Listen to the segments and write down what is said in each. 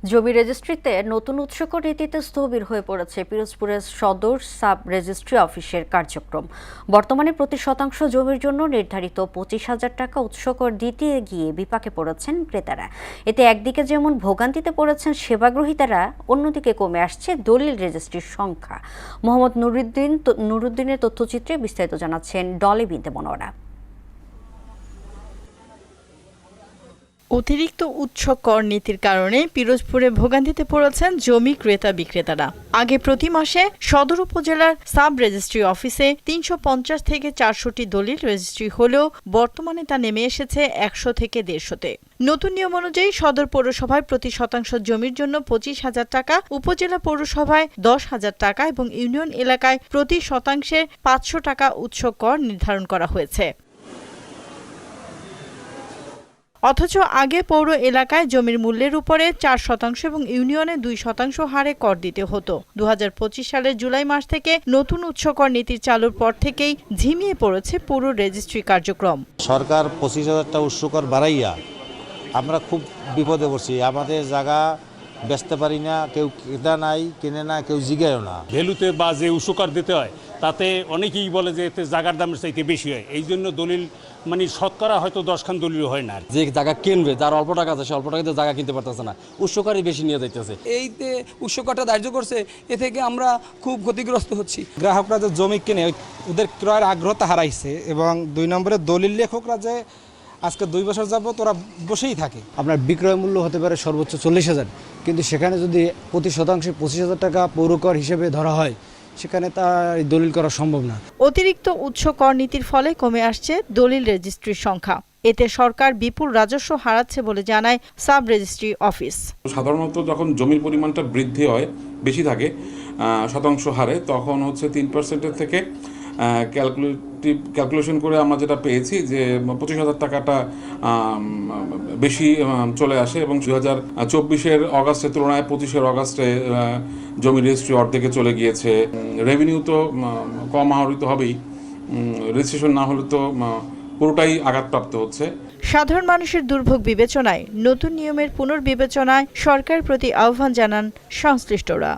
জমি রেজিস্ট্রিতে নতুন উৎসকর নীতিতে স্থবির হয়ে পড়েছে পিরোজপুরের সদর সাব রেজিস্ট্রি অফিসের কার্যক্রম। বর্তমানে প্রতি শতাংশ জমির জন্য নির্ধারিত 25,000 টাকা উৎসকর দিতে গিয়ে বিপাকে পড়েছেন ক্রেতারা। এতে একদিকে যেমন ভোগান্তিতে পড়েছেন সেবাগ্রহীতারা, অন্যদিকে কমে আসছে দলিল রেজিস্ট্রির সংখ্যা। মোহাম্মদ নুরুদ্দিনের তথ্যচিত্রে বিস্তারিত জানাচ্ছেন ডলি বিনতে মনোয়ারা। অতিরিক্ত উচ্চ কর নীতির কারণে পিরোজপুরে ভোগান্তিতে পড়েছেন জমি ক্রেতা বিক্রেতারা। আগে প্রতি মাসে সদর উপজেলার সাব রেজিস্ট্রি অফিসে 350 থেকে 400টি দলিল রেজিস্ট্রি হলেও বর্তমানে তা নেমে এসেছে 100 থেকে 150-তে। নতুন নিয়ম অনুযায়ী সদর পৌরসভায় প্রতি শতাংশ জমির জন্য 25,000 টাকা, উপজেলা পৌরসভায় 10,000 টাকা এবং ইউনিয়ন এলাকায় প্রতি শতাংশে 500 টাকা উচ্চ কর নির্ধারণ করা হয়েছে। অথচ আগে পৌর এলাকায় জমির মূল্যের উপরে 4% এবং ইউনিয়নে 2% হারে কর দিতে হতো। 2025 সালের জুলাই মাস থেকে নতুন উৎসকর নীতির চালুর পর থেকেই ঝিমিয়ে পড়েছে পৌর রেজিস্ট্রি কার্যক্রম। সরকার 25,000 উৎসকর বাড়াইয়া আমরা খুব বিপদে পড়ছি। আমাদের জায়গা বেচতে পারি না, কেউ ক্রেতা নাই, কিনে না, কেউ জিগায়ও না। ভ্যালুতে বা যে উৎসকর দিতে হয় তাতে অনেকেই বলে যে এতে জায়গার দামের চাইতে বেশি হয়। এই জন্য দলিল মানে শতকরা হয়তো 10খান দলিল হয় না। যে জায়গা কিনবে, যার অল্প টাকা আছে সে অল্প টাকাতে জায়গা কিনতে পারতেছে না, উৎসকরই বেশি নিয়ে যাইতেছে। এইতে উৎসকরটা ধার্য করছে, এ থেকে আমরা খুব ক্ষতিগ্রস্ত হচ্ছি। গ্রাহকরা যে জমি কিনে ওদের ক্রয়ের আগ্রহতা হারাইছে, এবং 2 নম্বরে দলিল লেখকরা যে আজকে 2 বছর যাবত ওরা বসেই থাকে। আপনার বিক্রয় মূল্য হতে পারে সর্বোচ্চ 40,000, কিন্তু সেখানে যদি প্রতি শতাংশে 25,000 টাকা পৌরকর হিসেবে ধরা হয়, সেখানে তার দলিল করা সম্ভব না। অতিরিক্ত উচ্চ কর নীতির ফলে কমে আসছে দলিল রেজিস্ট্রির সংখ্যা। এতে সরকার বিপুল রাজস্ব হারাচ্ছে বলে জানায় সাব রেজিস্ট্রি অফিস। সাধারণত যখন জমির পরিমাণটা বৃদ্ধি হয়, বেশি থাকে শতাংশ হারে, তখন হচ্ছে 3% থেকে ক্যালকুলেশন করে আমরা যেটা পেয়েছি যে 25,000 টাকাটা বেশি চলে আসে, এবং 2024-এর অগাস্টের তুলনায় 25-এর অগাস্টে জমি রেজিস্ট্রি অর্ধেকে চলে গিয়েছে। রেভিনিউ তো কম আহরিত হবেই, রেজিস্ট্রেশন না হলে তো পুরোটাই আঘাতপ্রাপ্ত হচ্ছে। সাধারণ মানুষের দুর্ভোগ বিবেচনায় নতুন নিয়মের পুনর্বিবেচনায় সরকারের প্রতি আহ্বান জানান সংশ্লিষ্টরা।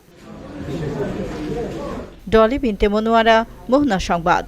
ডলি বিনতে মনোয়ারা, মোহনা সংবাদ।